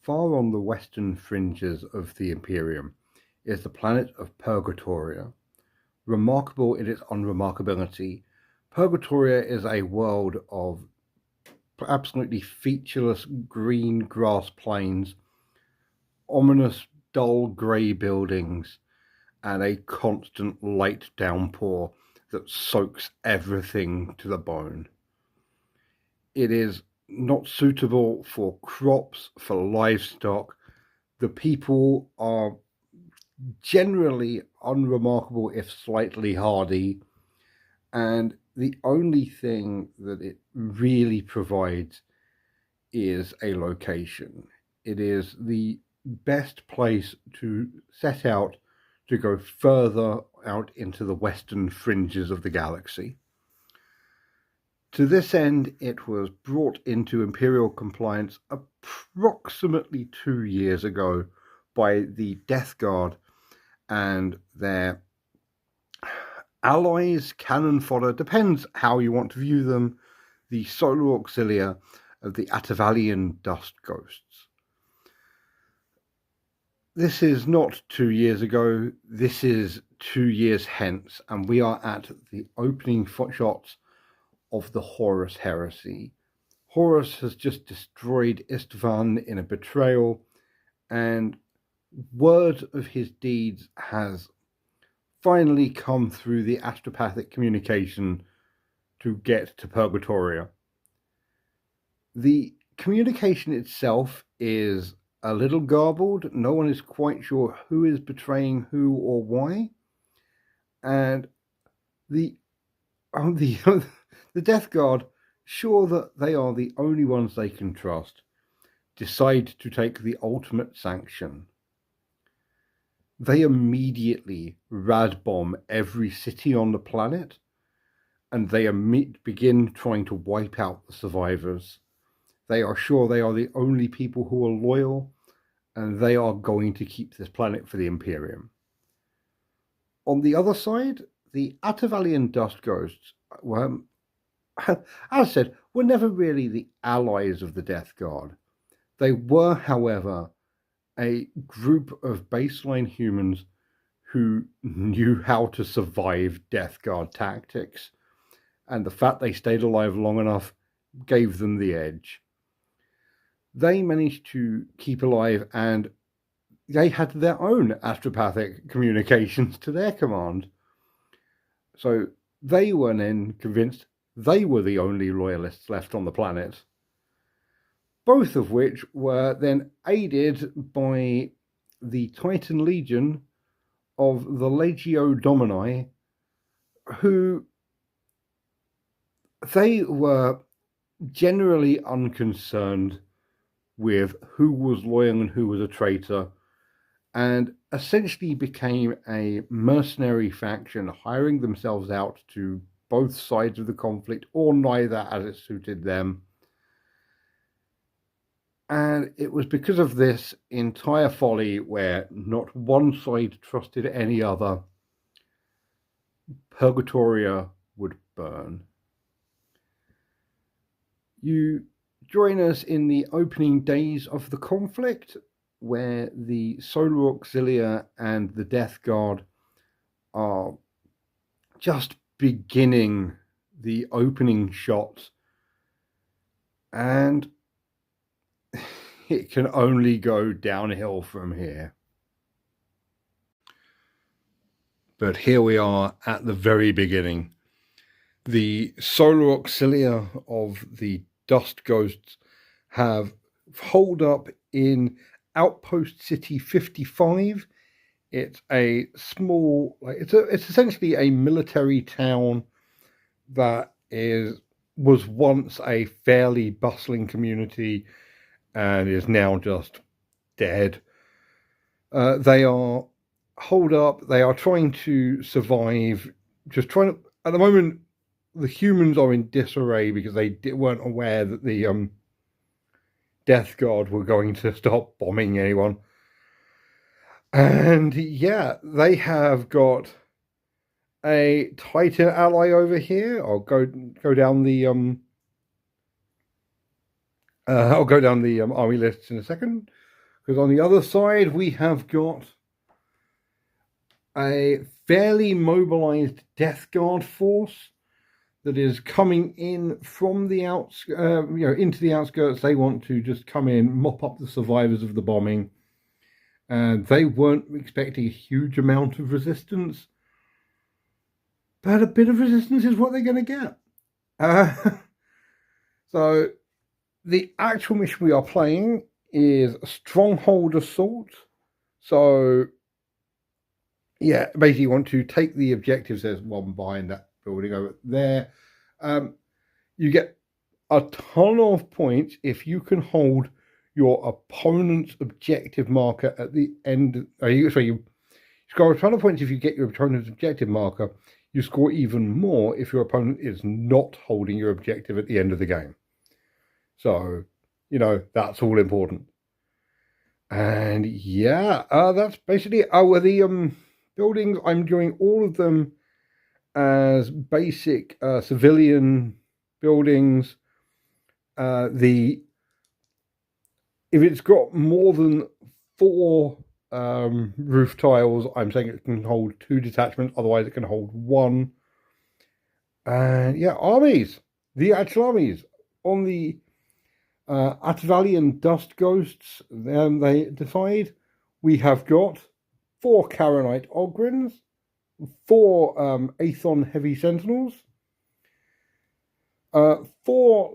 Far on the western fringes of the Imperium is the planet of Purgatoria. Remarkable in its unremarkability, Purgatoria is a world of absolutely featureless green grass plains, ominous dull grey buildings, and a constant light downpour that soaks everything to the bone. It is not suitable for crops, for livestock. The people are generally unremarkable, if slightly hardy, and the only thing that it really provides is a location. It is the best place to set out to go further out into the western fringes of the galaxy. To this end, it was brought into Imperial compliance approximately 2 years ago by the Death Guard and their allies, cannon fodder, depends how you want to view them, the Solar Auxilia of the Atavalian Dust Ghosts. This is not 2 years ago, this is 2 years hence, and we are at the opening shots of the Horus Heresy. Horus has just destroyed Istvan in a betrayal, and word of his deeds has finally come through the astropathic communication to get to Purgatoria. The communication itself is a little garbled. No one is quite sure who is betraying who or why. And the Death Guard, sure that they are the only ones they can trust, decide to take the ultimate sanction. They immediately rad bomb every city on the planet, and they begin trying to wipe out the survivors. They are sure they are the only people who are loyal, and they are going to keep this planet for the Imperium. On the other side, the Atavalian Dust Ghosts were, as I said, were never really the allies of the Death Guard. They were, however, a group of baseline humans who knew how to survive Death Guard tactics, and the fact they stayed alive long enough gave them the edge. They managed to keep alive, and they had their own astropathic communications to their command. So they were then convinced they were the only loyalists left on the planet, both of which were then aided by the Titan Legion of the Legio Domini, who they were generally unconcerned with who was loyal and who was a traitor, and essentially became a mercenary faction, hiring themselves out to both sides of the conflict, or neither as it suited them. And it was because of this entire folly, where not one side trusted any other, Purgatoria would burn. You join us in the opening days of the conflict, where the Solar Auxilia and the Death Guard are just beginning the opening shots, and it can only go downhill from here. But here we are at the very beginning. The Solar Auxilia of the Dust Ghosts have holed up in Outpost City 55. It's a small, it's essentially a military town that was once a fairly bustling community and is now just dead. They are holed up. They are trying to survive. At the moment, the humans are in disarray because they weren't aware that the Death Guard were going to stop bombing anyone. And yeah, they have got a Titan ally over here. I'll go down the army lists in a second. Because on the other side, we have got a fairly mobilized Death Guard force that is coming in from the into the outskirts. They want to just come in, mop up the survivors of the bombing. And they weren't expecting a huge amount of resistance. But a bit of resistance is what they're going to get. So the actual mission we are playing is a Stronghold Assault. So, yeah, basically you want to take the objectives. There's one behind that building over there. You get a ton of points if you can hold your opponent's objective marker at the end. You score a ton of points if you get your opponent's objective marker. You score even more if your opponent is not holding your objective at the end of the game. So, that's all important. And yeah, that's basically the buildings. I'm doing all of them as basic civilian buildings. If it's got more than 4 roof tiles, I'm saying it can hold 2 detachments. Otherwise, it can hold 1. And yeah, armies. The actual armies on the Atavalian Dust Ghosts. They decide we have got 4 Karenite Ogrins, 4 Aethon Heavy Sentinels, 4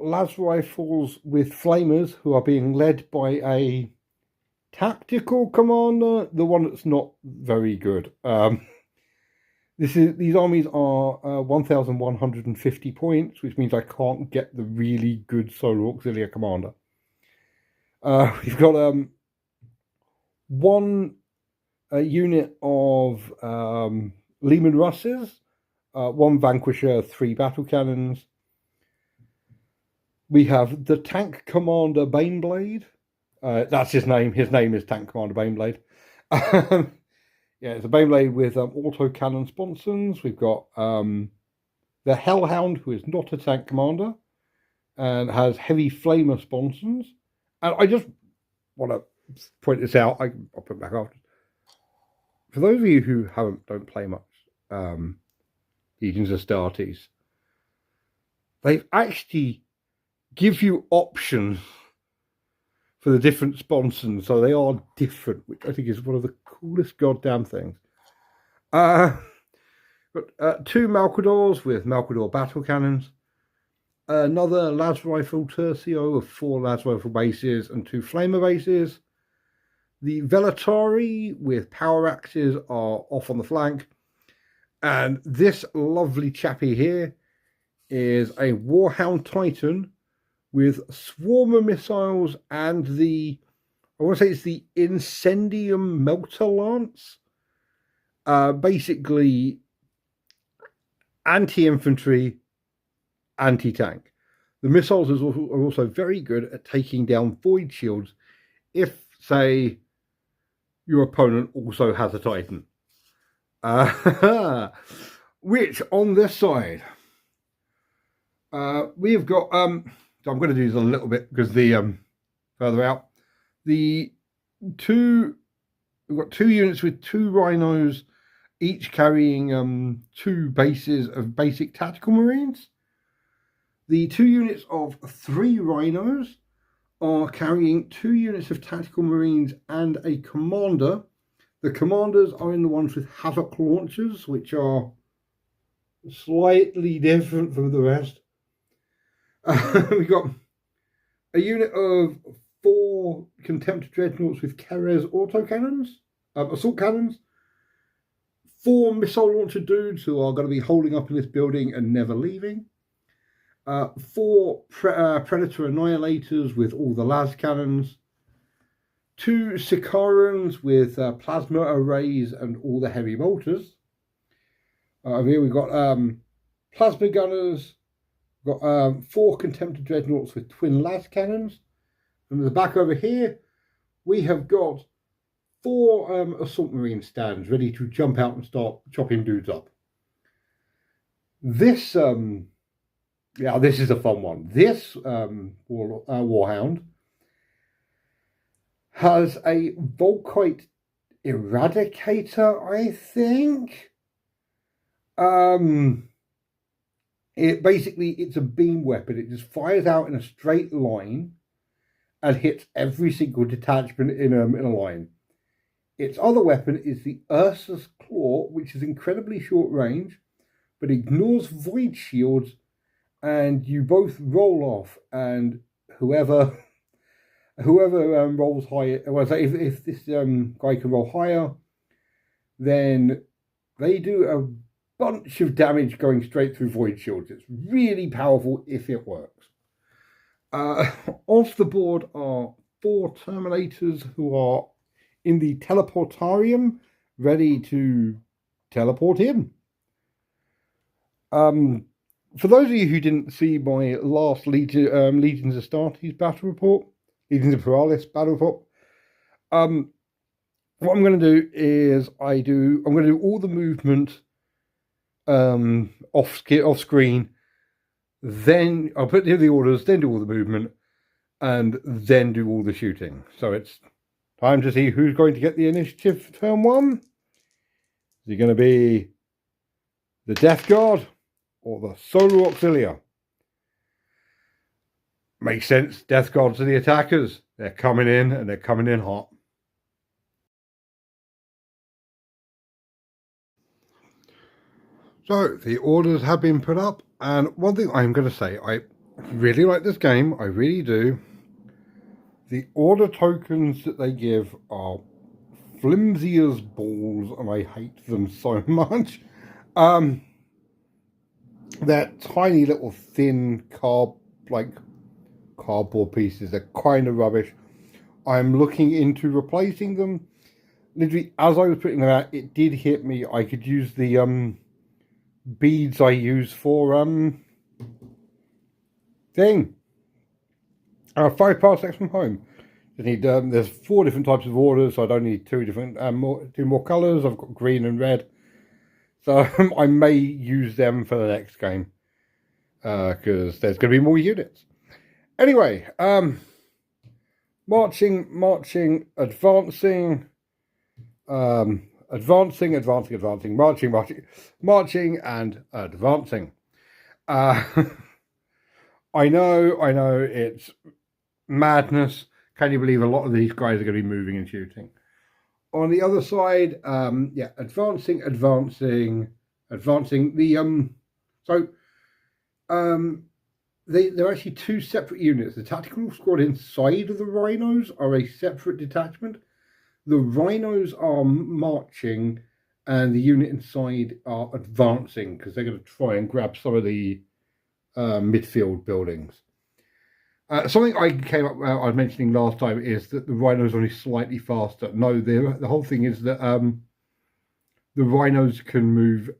las rifles with flamers who are being led by a tactical commander, the one that's not very good. These armies are 1,150 points, which means I can't get the really good Solar Auxilia commander. We've got 1 unit of Lehman Russes, 1 Vanquisher, 3 battle cannons. We have the tank commander Baneblade. That's his name. His name is Tank Commander Baneblade. Yeah, it's a Baneblade with autocannon sponsons. We've got the Hellhound, who is not a tank commander, and has heavy flamer sponsons. And I just want to point this out. I'll put it back after. For those of you who don't play much Legions Astartes, they've actually give you options for the different sponsons, so they are different, which I think is one of the coolest goddamn things. Got 2 Malcadors with Malcador battle cannons, another las rifle tercio of 4 las rifle bases and 2 flamer bases. The Velatari with power axes are off on the flank, and this lovely chappy here is a Warhound Titan with Swarmer missiles and I want to say it's the Incendium Melter Lance. Basically, anti-infantry, anti-tank. The missiles are also very good at taking down void shields if, say, your opponent also has a Titan. Which, on this side, we've got... So I'm going to do this a little bit because the further out, we've got 2 units with 2 rhinos, each carrying 2 bases of basic tactical marines. The 2 units of 3 rhinos are carrying 2 units of tactical marines and a commander. The commanders are in the ones with havoc launchers, which are slightly different from the rest. We've got a unit of 4 Contempt Dreadnoughts with Keres autocannons, assault cannons, 4 missile launcher dudes who are going to be holding up in this building and never leaving, 4 Predator Annihilators with all the las cannons, 2 Sicarans with plasma arrays and all the heavy mortars. Here we've got plasma gunners. Got 4 Contempt Dreadnoughts with twin las cannons. And at the back over here, we have got 4 assault marine stands ready to jump out and start chopping dudes up. This, this is a fun one. This Warhound has a Volkite Eradicator, I think. It's a beam weapon. It just fires out in a straight line and hits every single detachment in a line. Its other weapon is the Ursus Claw, which is incredibly short range, but ignores void shields, and you both roll off, and whoever rolls higher, well, say if this guy can roll higher, then they do a bunch of damage going straight through void shields. It's really powerful if it works. Off the board are 4 Terminators who are in the Teleportarium, ready to teleport in. For those of you who didn't see my last Legions of Astartes battle report, Legions of Imperialis battle report, what I'm going to do is I'm going to do all the movement off screen, then I'll put in the orders, then do all the movement, and then do all the shooting. So it's time to see who's going to get the initiative for turn 1. Is it going to be the Death Guard or the Solar Auxilia? Makes sense. Death Guards are the attackers. They're coming in, and they're coming in hot. So the orders have been put up, and one thing I'm going to say, I really like this game. I really do. The order tokens that they give are flimsy as balls, and I hate them so much. They're tiny little thin cardboard pieces. They're kind of rubbish. I'm looking into replacing them. Literally, as I was putting them out, it did hit me. I could use the beads I use for 5 parsecs from home. I need there's 4 different types of orders, so I don't need 2 more colours. I've got green and red, so I may use them for the next game because there's going to be more units. Anyway, marching, advancing, marching, and advancing. I know, it's madness. Can you believe a lot of these guys are going to be moving and shooting? On the other side, advancing. They're actually 2 separate units. The tactical squad inside of the rhinos are a separate detachment. The rhinos are marching, and the unit inside are advancing because they're going to try and grab some of the midfield buildings. Something I was mentioning last time is that the rhinos are only slightly faster. No, the whole thing is that the rhinos can move,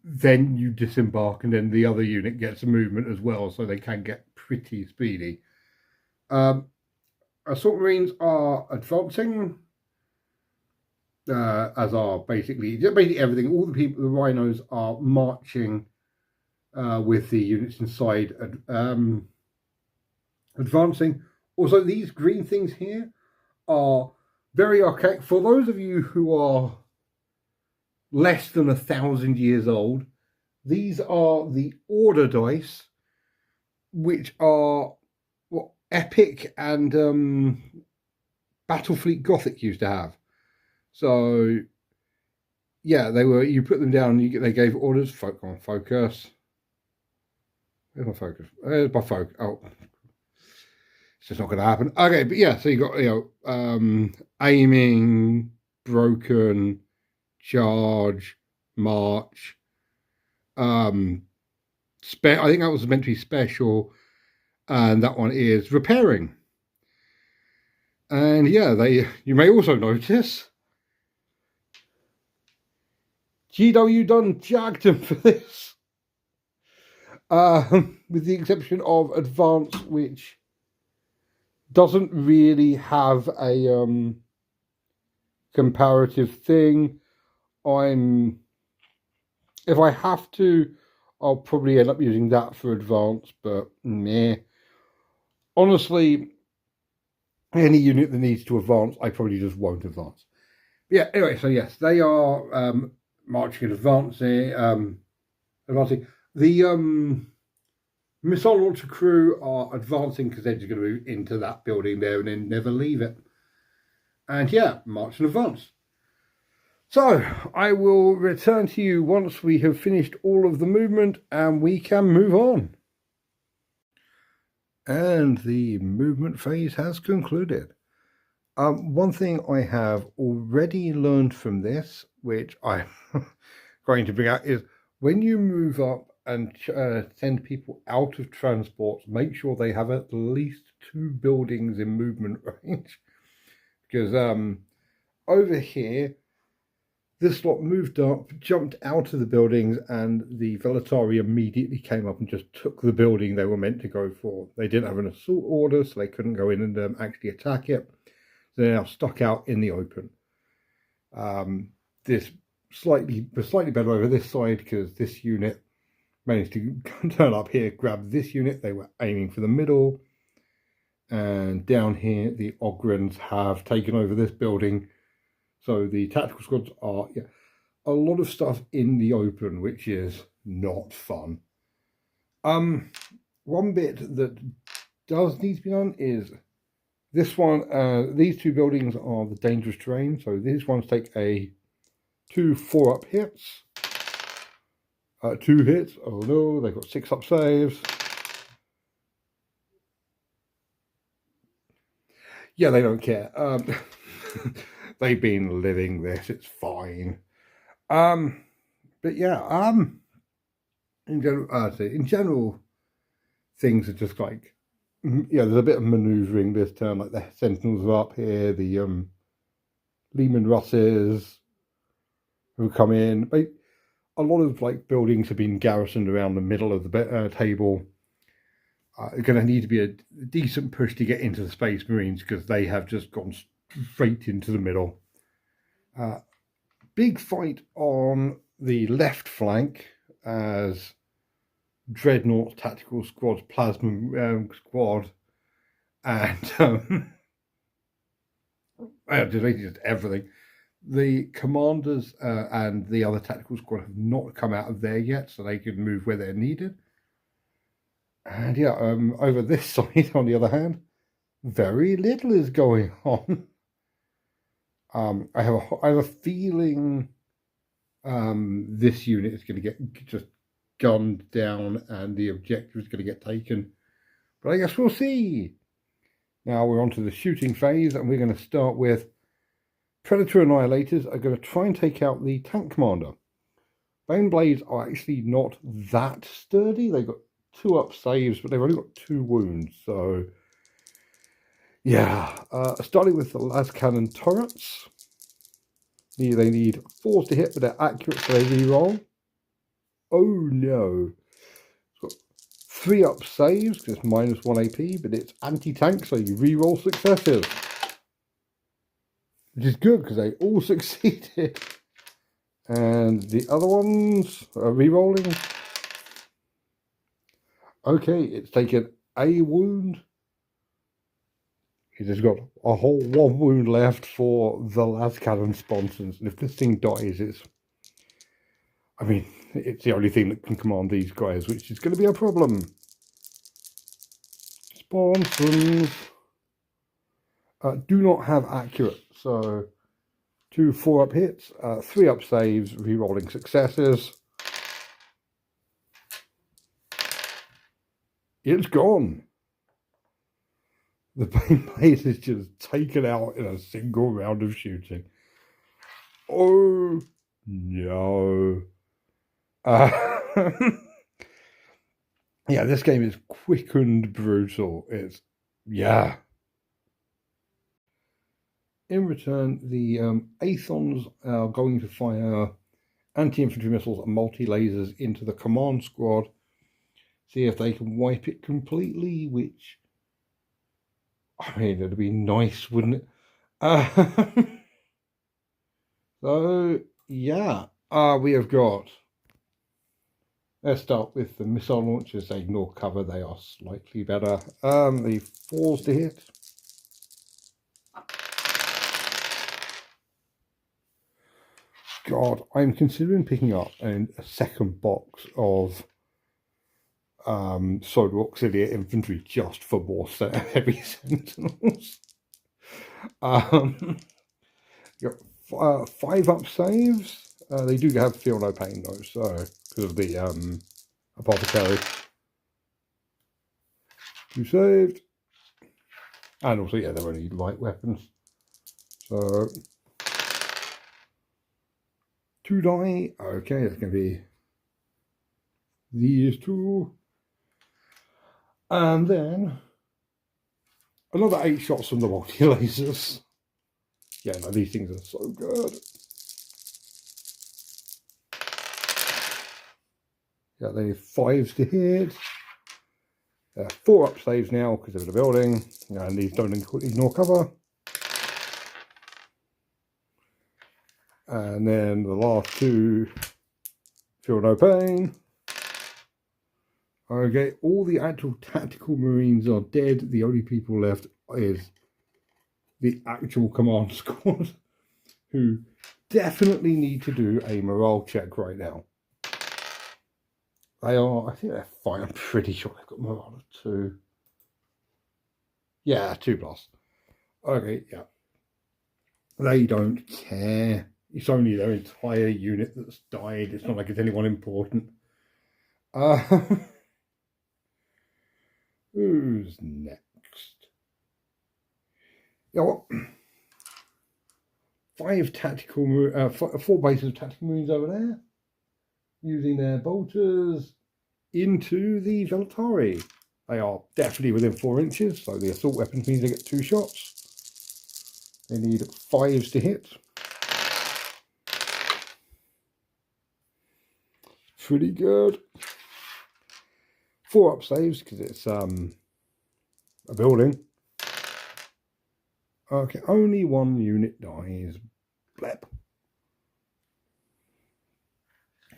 then you disembark, and then the other unit gets a movement as well, so they can get pretty speedy. Assault Marines are advancing, as are basically everything. All the rhinos are marching with the units inside advancing. Also, these green things here are very archaic. For those of you who are less than 1,000 years old, these are the order dice, which are what Epic and Battlefleet Gothic used to have. So yeah, they were. You put them down. They gave orders. Focus. Where's my focus? Where's my focus? Oh, it's just not going to happen. Okay, but yeah. So you got aiming, broken, charge, march. I think that was meant to be special, and that one is repairing. And yeah, you may also notice GW done jagged them for this, with the exception of advance, which doesn't really have a comparative thing. If I have to, I'll probably end up using that for advance, but meh. Honestly, Any unit that needs to advance, I probably just won't advance. But yeah, anyway, so yes, they are marching and advancing. Advancing. The missile launcher crew are advancing because they're just going to move into that building there and then never leave it. And yeah, march and advance. So I will return to you once we have finished all of the movement and we can move on. And the movement phase has concluded. One thing I have already learned from this, which I'm going to bring out, is when you move up and send people out of transports, make sure they have at least 2 buildings in movement range. Because over here, this lot moved up, jumped out of the buildings, and the Velatari immediately came up and just took the building they were meant to go for. They didn't have an assault order, so they couldn't go in and actually attack it. So they're now stuck out in the open. This slightly better over this side because this unit managed to turn up here, grab this unit. They were aiming for the middle. And down here, the Ogrins have taken over this building. So the tactical squads are a lot of stuff in the open, which is not fun. One bit that does need to be done is this one. These 2 buildings are the dangerous terrain. So these ones take 2 4-up hits. 2 hits. Oh no, they've got 6-up saves. Yeah, they don't care. They've been living this. It's fine. But yeah, in general, things are just like, there's a bit of manoeuvring this turn. Like the Sentinels are up here, the Lehman Russes who come in. But a lot of like buildings have been garrisoned around the middle of the table. Going to need to be a decent push to get into the Space Marines because they have just gone straight into the middle. Big fight on the left flank as Dreadnought Tactical Squad's Plasma Squad and just everything. The commanders and the other tactical squad have not come out of there yet, so they can move where they're needed. And yeah, over this side, on the other hand, very little is going on. I have a feeling this unit is going to get just gunned down and the objective is going to get taken. But I guess we'll see. Now we're on to the shooting phase, and we're going to start with Predator Annihilators are going to try and take out the tank commander. Bane Blades are actually not that sturdy. They've got 2-up saves, but they've only got 2 wounds. So, yeah. Starting with the las cannon turrets. They need 4s to hit, but they're accurate, so they reroll. Oh no. It's got 3-up saves, because it's -1 AP, but it's anti-tank, so you reroll successes. Which is good, because they all succeeded. And the other ones are rerolling. Okay, it's taken a wound. He's just got a whole 1 wound left for the las cannon sponsons. And if this thing dies, it's the only thing that can command these guys, which is going to be a problem. Sponsons do not have accurate. So 2 4-up hits, 3-up saves, rerolling successes. It's gone. The Bane Blade is just taken out in a single round of shooting. Oh no. Yeah, this game is quick and brutal. It's, yeah. In return, the Aethons are going to fire anti-infantry missiles and multi-lasers into the command squad. See if they can wipe it completely, which, it'd be nice, wouldn't it? So, yeah, we have got, let's start with the missile launchers. They ignore cover, they are slightly better. The 4s to hit. God, I'm considering picking up a second box of Solar Auxilia infantry just for more heavy sentinels. Got 5 up saves. They do have feel no pain though, so because of the apothecary. 2 saved. And also, yeah, they're only light weapons. So 2 die. Okay, that's going to be these 2. And then another 8 shots from the multi-lasers. Yeah, no, these things are so good. Yeah, they 5s to hit. 4 up saves now because of the building. And these don't ignore cover. And then the last 2 feel no pain. Okay, all the actual tactical marines are dead. The only people left is the actual command squad, who definitely need to do a morale check right now. They are, I think they're fine. I'm pretty sure they've got morale of 2. Yeah, 2+. Okay, yeah. They don't care. It's only their entire unit that's died. It's not like it's anyone important. Who's next? Yeah, what? 5 tactical, 4 bases of tactical marines over there, using their bolters into the Purgatori. They are definitely within 4 inches, so the assault weapons means they get 2 shots. They need 5s to hit. Pretty good. 4 up saves because it's a building. Okay, only 1 unit dies. Blep.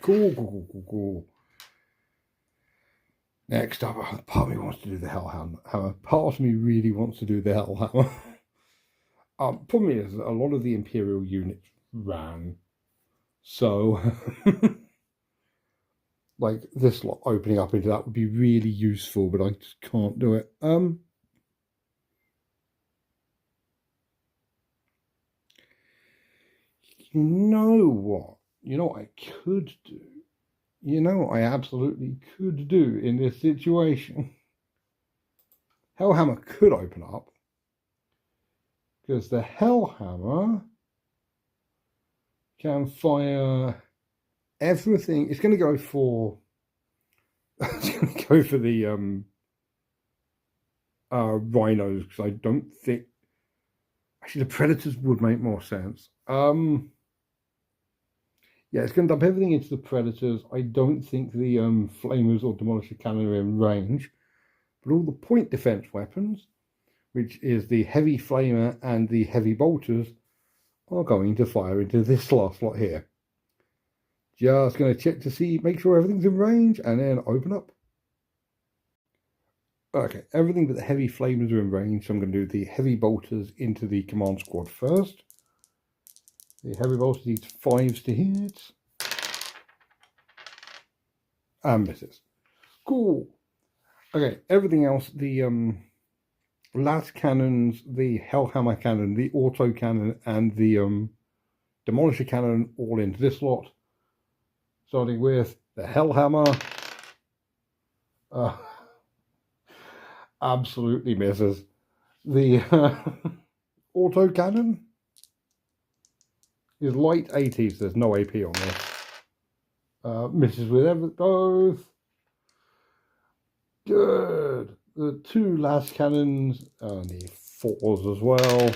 Cool. Next up, part of me wants to do the Hellhammer. Part of me really wants to do the Hellhammer. Problem is, a lot of the Imperial units ran. So, like, this lot opening up into that would be really useful, but I just can't do it. You know what? You know what I could do? You know what I absolutely could do in this situation? Hellhammer could open up. Because the Hellhammer can fire everything. It's going to go for... it's going to go for the rhinos, because I don't think... Actually, the predators would make more sense. Yeah, it's going to dump everything into the predators. I don't think the flamers or demolisher cannon are in range. But all the point defense weapons, which is the heavy flamer and the heavy bolters, are going to fire into this last slot here. Just going to check to see, make sure everything's in range, and then open up. Okay, everything but the heavy flamers are in range, so I'm going to do the heavy bolters into the command squad first. The heavy bolter needs 5s to hit. And misses. Cool. Okay, everything else, the las cannons, the Hellhammer cannon, the auto cannon, and the demolisher cannon all into this lot. Starting with the Hellhammer. Absolutely misses. The auto cannon is light 80s. There's no AP on this. Misses with both. Good. The 2 las cannons need 4s as well.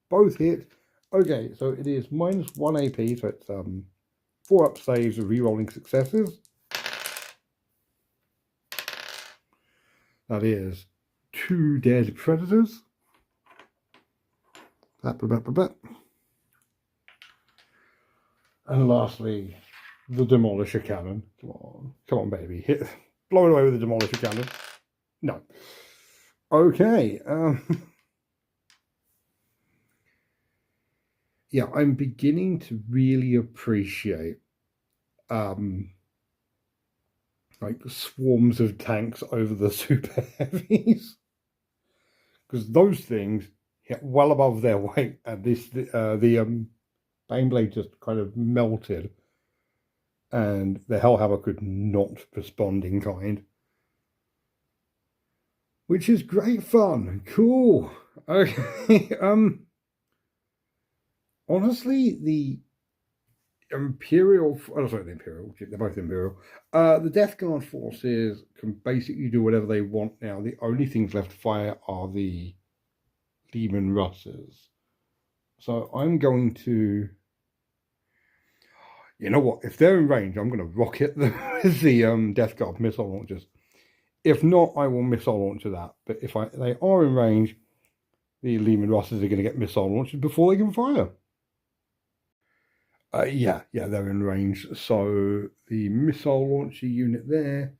Both hit. Okay, so it is -1 AP, so it's 4 up saves of re-rolling successes. That is 2 dead predators. And lastly, the demolisher cannon. Come on, baby, hit, blow it away with the demolisher cannon. No. Okay. yeah, I'm beginning to really appreciate like swarms of tanks over the super heavies, because those things hit well above their weight, and the Baneblade just kind of melted, and the Hellhammer could not respond in kind, which is great fun. Cool. Okay. Honestly, the Imperial, oh, sorry, the Imperial, they're both Imperial. The Death Guard forces can basically do whatever they want now. The only things left to fire are the Demon Russes. So I'm going to, you know what? If they're in range, I'm going to rocket them with the Death Guard missile launchers. If not, I will missile launcher that. But if they are in range, the Lehman Russes are going to get missile launchers before they can fire. Yeah, they're in range. So the missile launcher unit there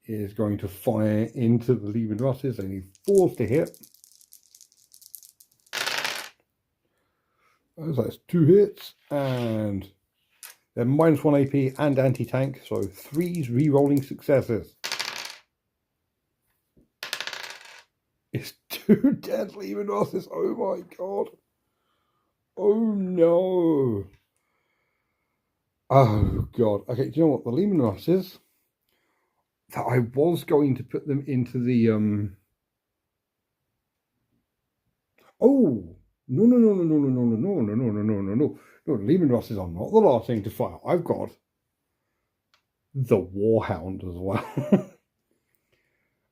is going to fire into the Lehman Russes. They need 4 to hit. So that's 2 hits, and they're -1 AP and anti-tank, so 3 re-rolling successes. It's 2 dead Lehman Russes. Oh my god. Oh no. Oh god. Okay, do you know what? The Lehman Russes, that I was going to put them into the Oh no, the Lehman Russes are not the last thing to fire. I've got the Warhound as well.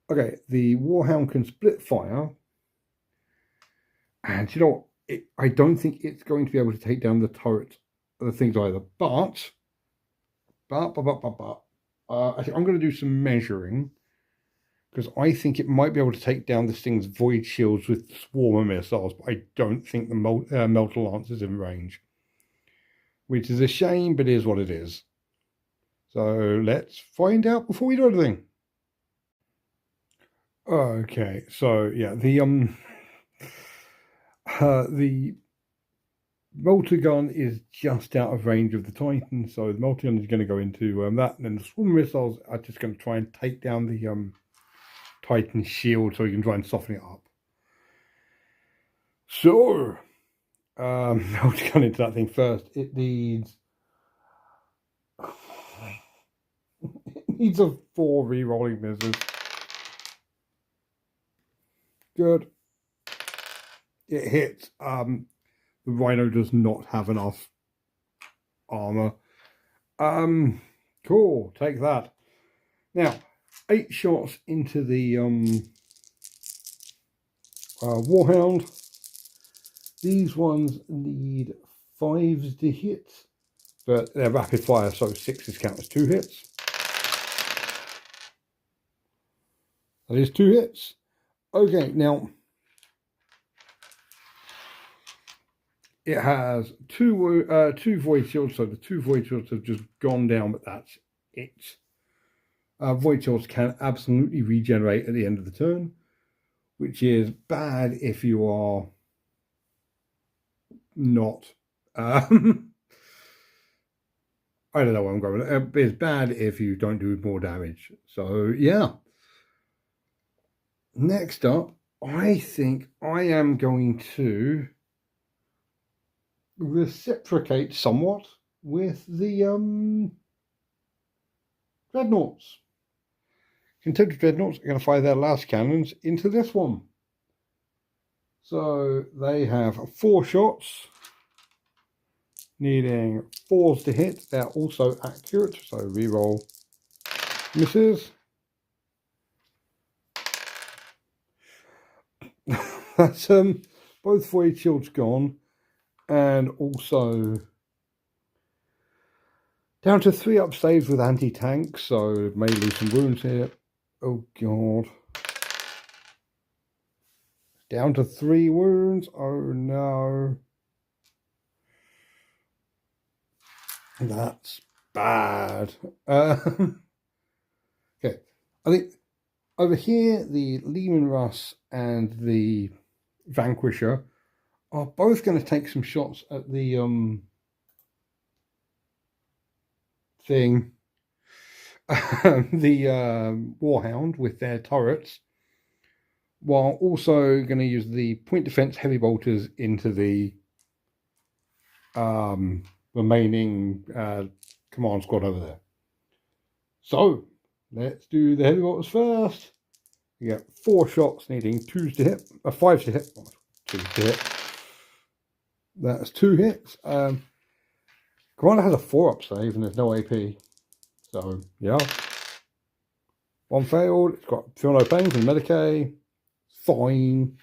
Okay, the Warhound can split fire, and you know what? I don't think it's going to be able to take down the turret or the things either. But I think I'm going to do some measuring, because I think it might be able to take down this thing's void shields with swarmer missiles, but I don't think the Melter Lance is in range, which is a shame, but it is what it is. So let's find out before we do anything. Okay, so yeah, the Melter Gun is just out of range of the Titan, so the Melter Gun is going to go into that, and then the swarm missiles are just going to try and take down the Titan shield, so you can try and soften it up. So, Melter Gun into that thing first. It needs a 4 re-rolling misses. Good. It hits. The Rhino does not have enough armor. Cool. Take that. Now, 8 shots into the Warhound. These ones need 5s to hit, but they're rapid fire, so 6s count as 2 hits. That is 2 hits. Okay, now it has 2 void shields, so the 2 void shields have just gone down, but that's it. Void shields can absolutely regenerate at the end of the turn, which is bad if you are not. I don't know where I'm going. It's bad if you don't do more damage. So yeah. Next up, I think I am going to reciprocate somewhat with the Dreadnoughts. Contended Dreadnoughts are going to fire their last cannons into this one. So they have 4 shots, needing 4s to hit. They're also accurate, so reroll misses. That's both void shields gone, and also down to 3 up saves with anti-tank, so may lose some wounds here. Oh god. Down to 3 wounds. Oh no. That's bad. Okay. I think over here, the Lehman Russ and the Vanquisher are both going to take some shots at the thing, the Warhound with their turrets, while also going to use the point defense heavy bolters into the remaining command squad over there. So let's do the heavy bolters first. You get 4 shots needing 2 to hit, 5 to hit, 2 to hit. That's 2 hits. Commander has a 4-up save and there's no AP. So, yeah. 1 failed. It's got Feel No Pain from Medicaid. Fine.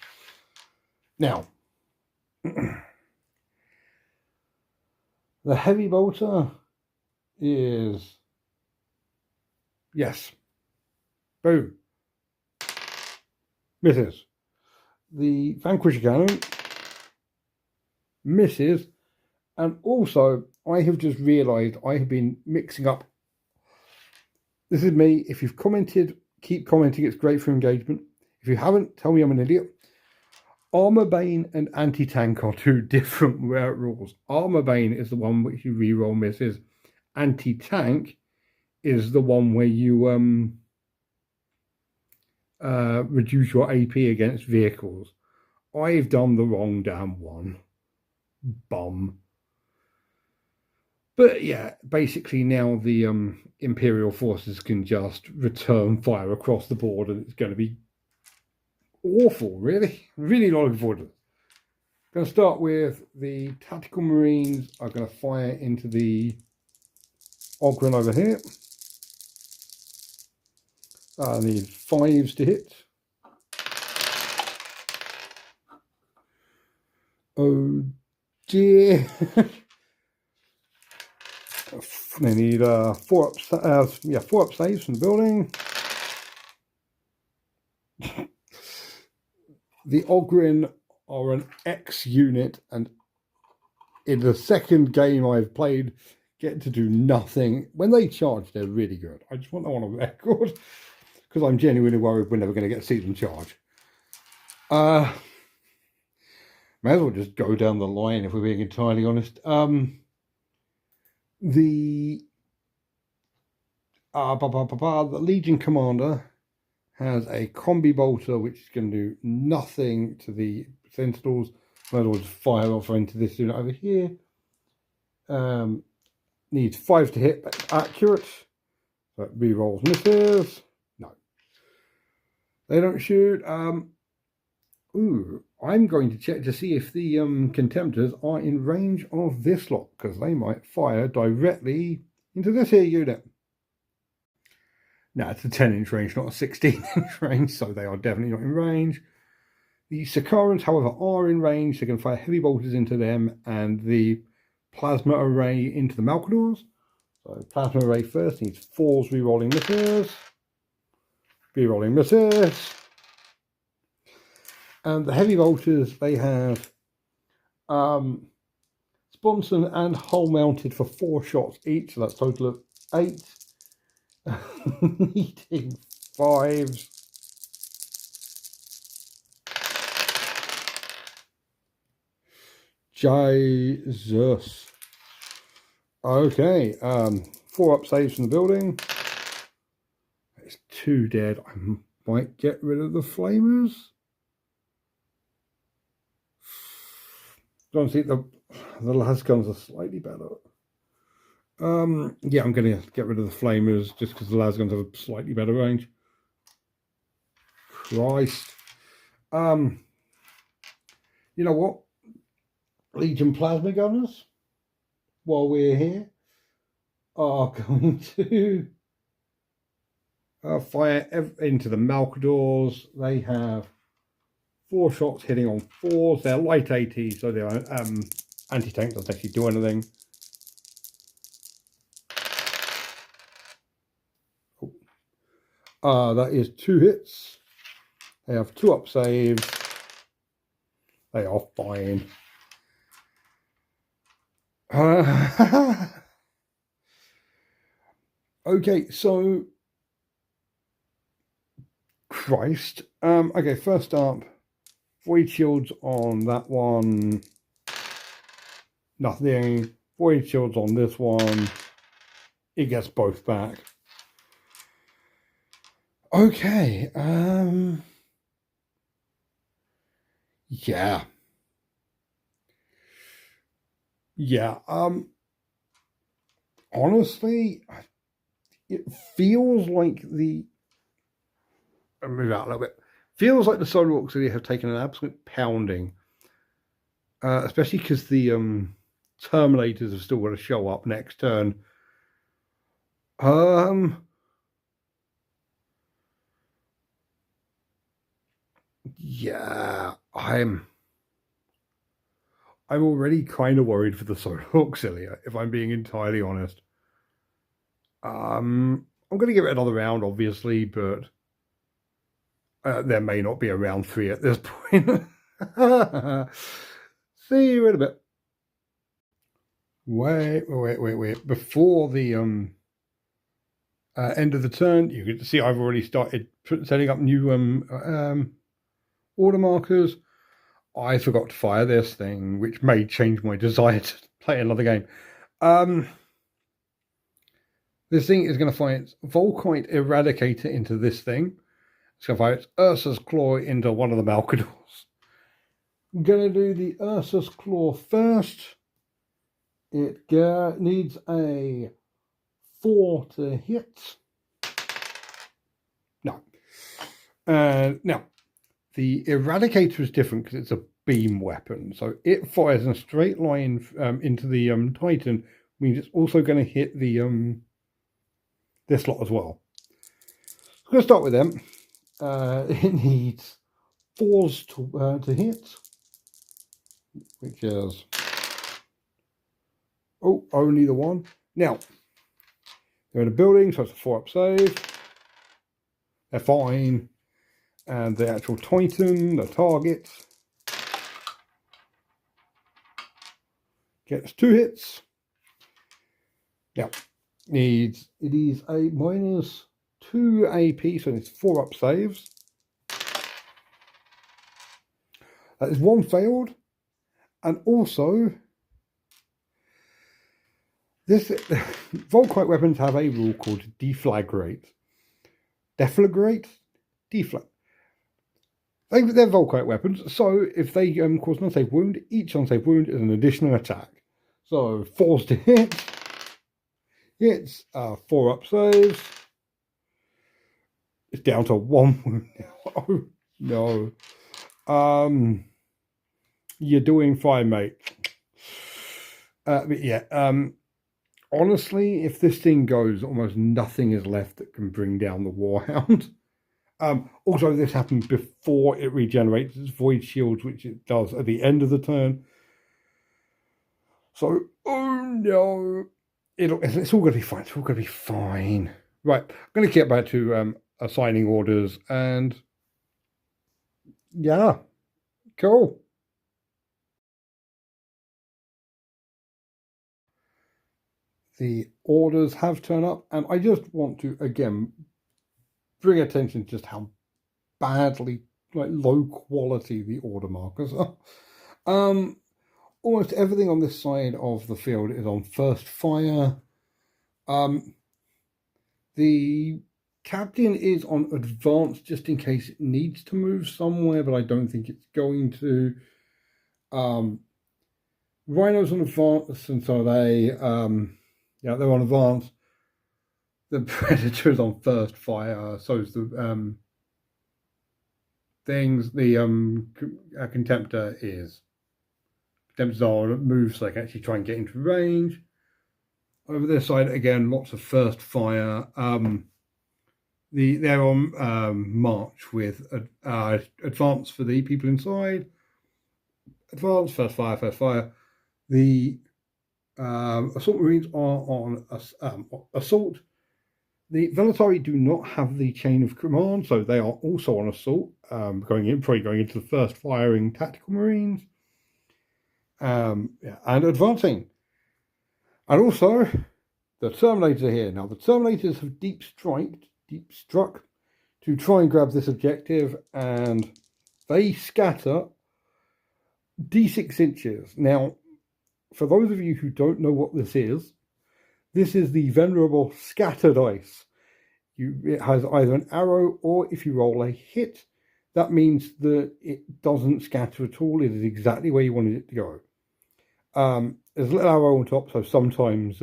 Now, the heavy bolter is... Yes. Boom. Misses. The Vanquisher Cannon misses. And also, I have just realised I have been mixing up. This is me. If you've commented, keep commenting. It's great for engagement. If you haven't, tell me I'm an idiot. Armor Bane and Anti-Tank are 2 different rules. Armor Bane is the one which you reroll misses. Anti-Tank is the one where you reduce your AP against vehicles. I've done the wrong damn one. Bum. But yeah, basically now the Imperial forces can just return fire across the board, and it's going to be awful, really. Really not looking forward to it. Going to start with the Tactical Marines are going to fire into the Ogren over here. I need 5s to hit. Oh dear. They need 4 up saves from the building. The Ogren are an X unit, and in the second game I've played, get to do nothing. When they charge, they're really good. I just want that on record, because I'm genuinely worried we're never going to get to see them charge. May as well just go down the line if we're being entirely honest. The Legion Commander has a combi bolter which is going to do nothing to the Sentinels. May as well just fire off into this unit over here. Needs 5 to hit, but accurate. So it re-rolls misses. No. They don't shoot. I'm going to check to see if the Contemptors are in range of this lot, because they might fire directly into this here unit. Now, it's a 10-inch range, not a 16-inch range, so they are definitely not in range. The Sakarans, however, are in range. They can fire heavy bolters into them and the Plasma Array into the Malcadors. So, Plasma Array first needs 4s re-rolling misses. Re-rolling misses. And the heavy bolters, they have Sponson and hull mounted for 4 shots each. So that's a total of 8. Needing 5s. Jesus. Okay. 4 up saves from the building. It's 2 dead. I might get rid of the flamers. Don't see the las guns are slightly better. Yeah, I'm going to get rid of the flamers just because the las guns have a slightly better range. Christ. You know what? Legion plasma gunners, while we're here, are going to fire into the Malcadors. They have 4 shots hitting on 4s. They're light AT, so they're anti-tank doesn't actually do anything. That is 2 hits. They have 2 up saves. They are fine. Okay, so Christ. Okay, first up, Void shields on that one. Nothing. Void shields on this one. It gets both back. Okay. Yeah. Yeah. Honestly, it feels like I'll move out a little bit. Feels like the Solar Auxilia have taken an absolute pounding. Especially because the Terminators have still got to show up next turn. Yeah, I'm already kind of worried for the Solar Auxilia, if I'm being entirely honest. I'm going to give it another round, obviously, but there may not be a round 3 at this point. See you in a bit. Wait. Before the end of the turn, you can see I've already started setting up new order markers. I forgot to fire this thing, which may change my desire to play another game. This thing is going to fire its Volkite Eradicator into this thing. It's going to fire its Ursa's Claw into one of the Malcadors. I'm going to do the Ursa's Claw first. It needs a 4 to hit. No. Now, the Eradicator is different because it's a beam weapon. So it fires in a straight line into the Titan. Means it's also going to hit the this lot as well. I'm going to start with them. It needs 4s to hit, which is only the 1. Now they're in a building, so it's a 4-up save. They're fine, and the actual Titan, the target, gets 2 hits. Now it is a -2 AP, so it's 4-up saves. That is 1 failed, and also this Volkite weapons have a rule called deflagrate. They're Volkite weapons, so if they cause an unsafe wound, each unsafe wound is an additional attack. So 4s to hit. It's 4-up saves. It's down to 1 wound now. Oh no. You're doing fine, mate. But yeah, honestly, if this thing goes, almost nothing is left that can bring down the Warhound. Also, this happened before it regenerates its Void Shields, which it does at the end of the turn. So, oh no. It's all going to be fine. It's all going to be fine. Right, I'm going to get back to assigning orders, and yeah, cool. The orders have turned up, and I just want to again bring attention to just how badly, low quality the order markers are. Almost everything on this side of the field is on first fire. The captain is on advance just in case it needs to move somewhere, but I don't think it's going to. Rhino's on advance, and so they, they're on advance. The Predator is on first fire, so is the things. The Contemptor is. Contemptors are on move, so they can actually try and get into range. Over this side, again, lots of first fire. They're on march with advance for the people inside. Advance, first fire. The assault marines are on assault. The Velatari do not have the chain of command, so they are also on assault, probably going into the first firing tactical marines, and advancing. And also, the Terminators are here. Now, the Terminators have deep struck to try and grab this objective, and they scatter D6 inches. Now, for those of you who don't know what this is the venerable scatter dice. It has either an arrow, or if you roll a hit, that means that it doesn't scatter at all. It is exactly where you wanted it to go. There's a little arrow on top, so sometimes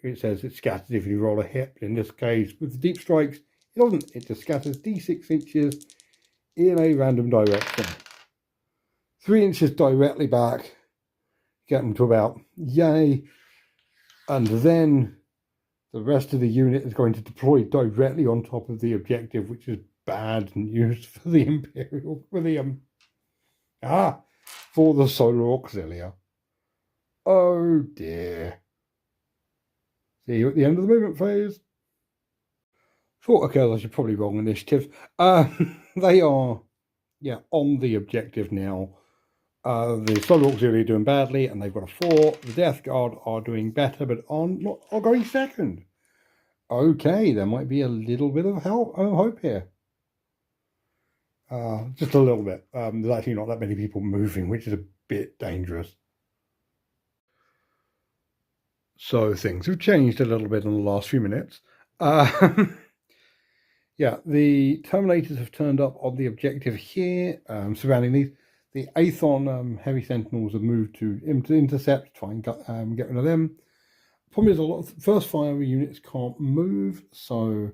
it says it scatters if you roll a hit. In this case, with the deep strikes, it doesn't. It just scatters D6 inches in a random direction. 3 inches directly back, get them to about yay, and then the rest of the unit is going to deploy directly on top of the objective, which is bad news for the Imperial, for the Solar Auxilia. Oh dear. See you at the end of the movement phase. Thought occurs I should probably roll initiative. They are, on the objective now. The Solar Auxilia are doing badly, and they've got a 4. The Death Guard are doing better, but are going second. Okay, there might be a little bit of hope here. Just a little bit. There's actually not that many people moving, which is a bit dangerous. So things have changed a little bit in the last few minutes. The Terminators have turned up on the objective here, surrounding these. The Aethon Heavy Sentinels have moved to intercept, try and get rid of them. Problem is, a lot of first fire units can't move, so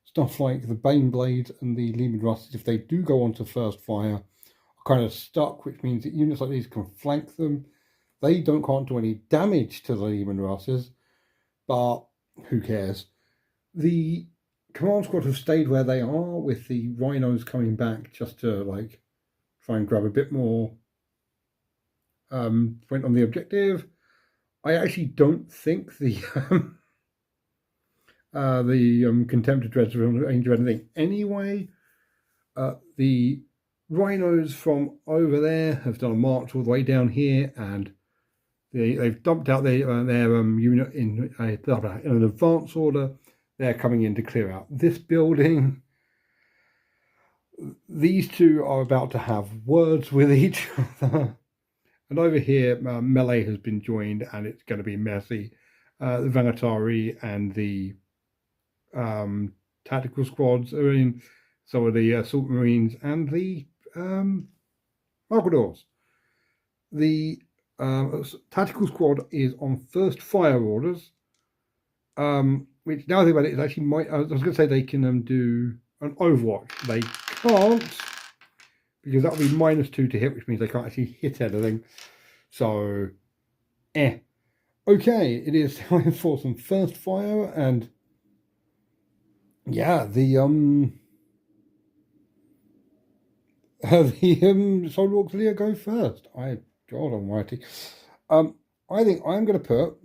stuff like the Bane Blades and the Lehman Russes, if they do go on to first fire, are kind of stuck, which means that units like these can flank them. They can't do any damage to the Lehman Russes, but who cares? The command squad have stayed where they are, with the Rhinos coming back just to try and grab a bit more point on the objective. I actually don't think the Contempt of Dreads are range of anything anyway. The Rhinos from over there have done a march all the way down here, and they've dumped out their unit in an advance order. They're coming in to clear out this building. These two are about to have words with each other. And over here, melee has been joined, and it's going to be messy. The Purgatori and the tactical squads are in. So are the assault marines and the Marquadors. The tactical squad is on first fire orders, which now I think about it, is actually I was going to say they can do an overwatch. They can't, because that would be -2 to hit, which means they can't actually hit anything. So, Okay, it is time for some first fire, and the Solar Auxilia go first. God almighty. I think I'm going to put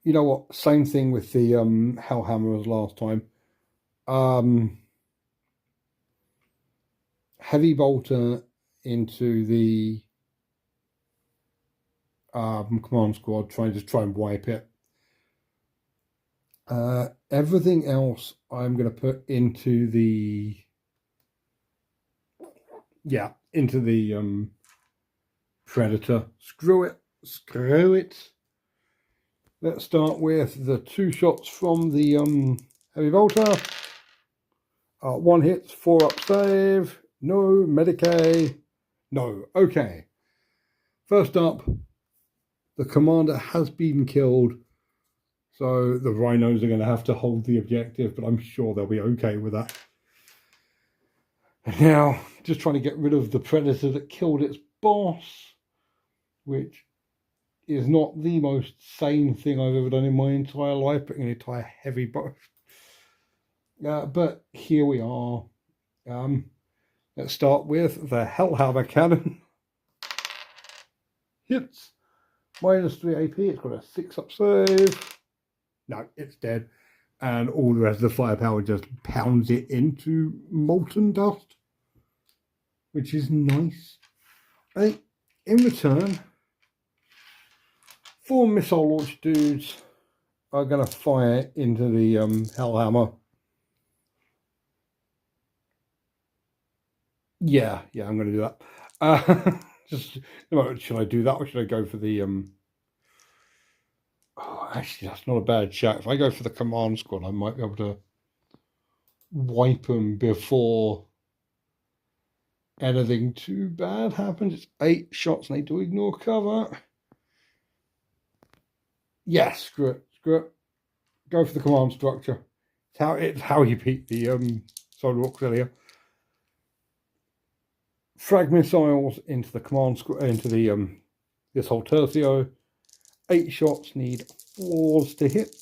you know what? Same thing with the Hellhammer as last time. Heavy bolter into the command squad, try and wipe it. Everything else I'm going to put into the Predator. Screw it. Let's start with the 2 shots from the heavy bolter. 1 hit, 4 up save. No. Medicae. No. Okay. First up, the commander has been killed. So the Rhinos are going to have to hold the objective, but I'm sure they'll be okay with that. Now, just trying to get rid of the Predator that killed its boss, which is not the most sane thing I've ever done in my entire life, putting an entire heavy box. But here we are. Let's start with the Hellhammer cannon. Hits. -3 AP. It's got a 6 up save. No, it's dead. And all the rest of the firepower just pounds it into molten dust, which is nice. I think in return, 4 missile launch dudes are going to fire into the Hellhammer. Yeah, I'm going to do that. Just should I do that or should I go for the Oh, actually, that's not a bad shot. If I go for the command squad, I might be able to wipe them before anything too bad happens. It's 8 shots and they do ignore cover. Yes, screw it. Go for the command structure. It's how you beat the Solar Auxilia. Frag missiles into the command squad, into the this whole tercio. 8 shots need 4s to hit.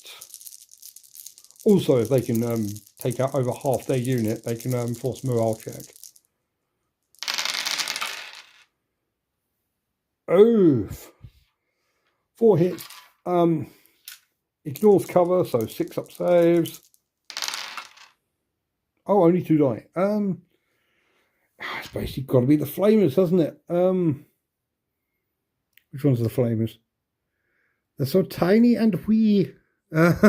Also, if they can take out over half their unit, they can force morale check. Oh, 4 hits. Ignores cover, so 6 up saves. Oh, only 2 die. It's basically got to be the flamers, hasn't it? Which ones are the flamers? They're so tiny and wee. That's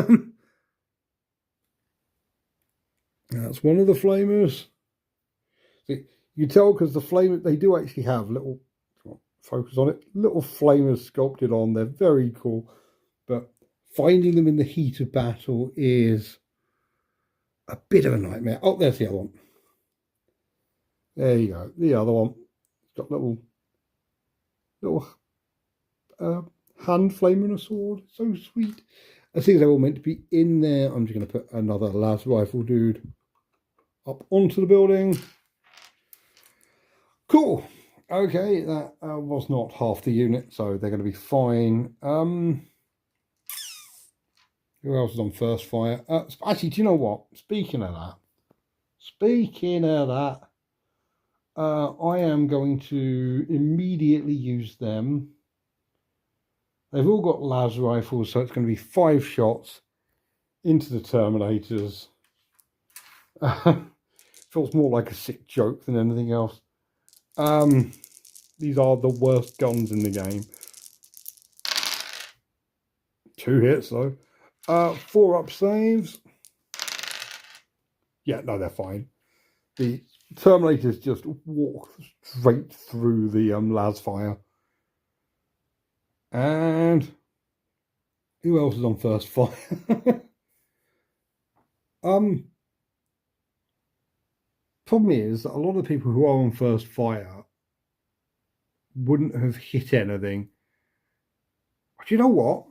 one of the flamers. See, you tell because the flamers, they do actually have little, focus on it, little flamers sculpted on. They're very cool, but finding them in the heat of battle is a bit of a nightmare. Oh, there's the other one. There you go. The other one. It's got little hand flame and a sword. So sweet. I think they're all meant to be in there. I'm just going to put another las rifle dude up onto the building. Cool. Okay, that was not half the unit, so they're going to be fine. Who else is on first fire? Actually, do you know what? Speaking of that, I am going to immediately use them. They've all got las rifles, so it's going to be 5 shots into the Terminators. Feels more like a sick joke than anything else. These are the worst guns in the game. 2 hits though. 4 up saves. Yeah, no, they're fine. The Terminators just walk straight through the las fire. And who else is on first fire? Problem is that a lot of the people who are on first fire wouldn't have hit anything. But you know what?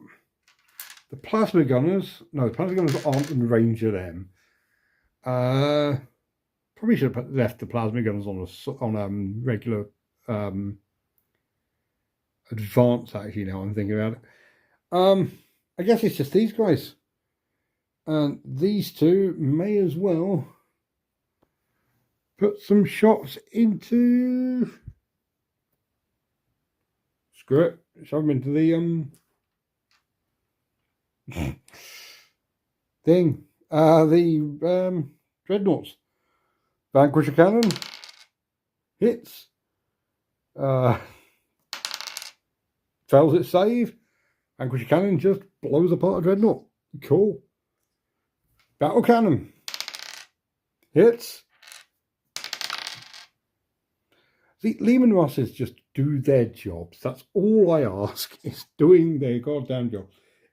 The plasma gunners aren't in range of them. Probably should have left the plasma gunners on regular advance. Actually, now I'm thinking about it. I guess it's just these guys, and these two may as well put some shots into. Screw it, shove them into the thing. The dreadnoughts. Vanquisher cannon hits. Fails its save. Vanquisher cannon just blows apart a dreadnought. Cool. Battle cannon hits. See, Lehman Russes just do their jobs. That's all I ask, is doing their goddamn job.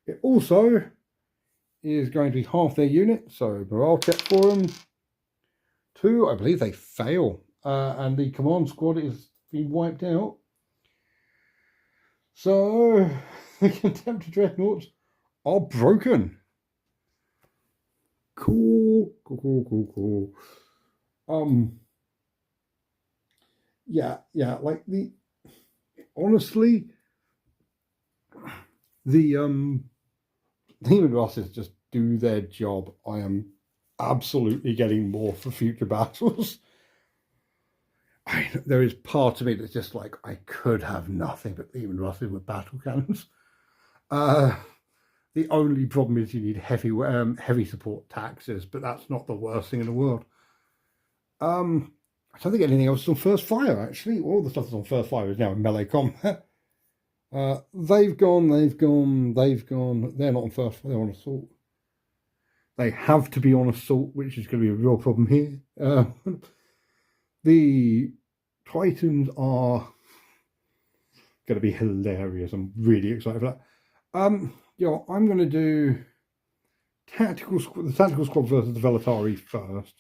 It also is going to be half their unit, so morale check for them. 2, I believe they fail, and the command squad is being wiped out. So the contemptor dreadnoughts are broken. Cool. Yeah, like honestly, the Demon Rosses just do their job. I am absolutely getting more for future battles. There is part of me that's just like, I could have nothing but Demon Rosses with battle cannons. The only problem is you need heavy support taxes, but that's not the worst thing in the world. I don't think anything else is on first fire, actually. All the stuff that's on first fire is now in melee combat. They've gone. They're not on first, they're on assault. They have to be on assault, which is going to be a real problem here. The Titans are going to be hilarious. I'm really excited for that. I'm going to do the tactical squad versus the Velatari first.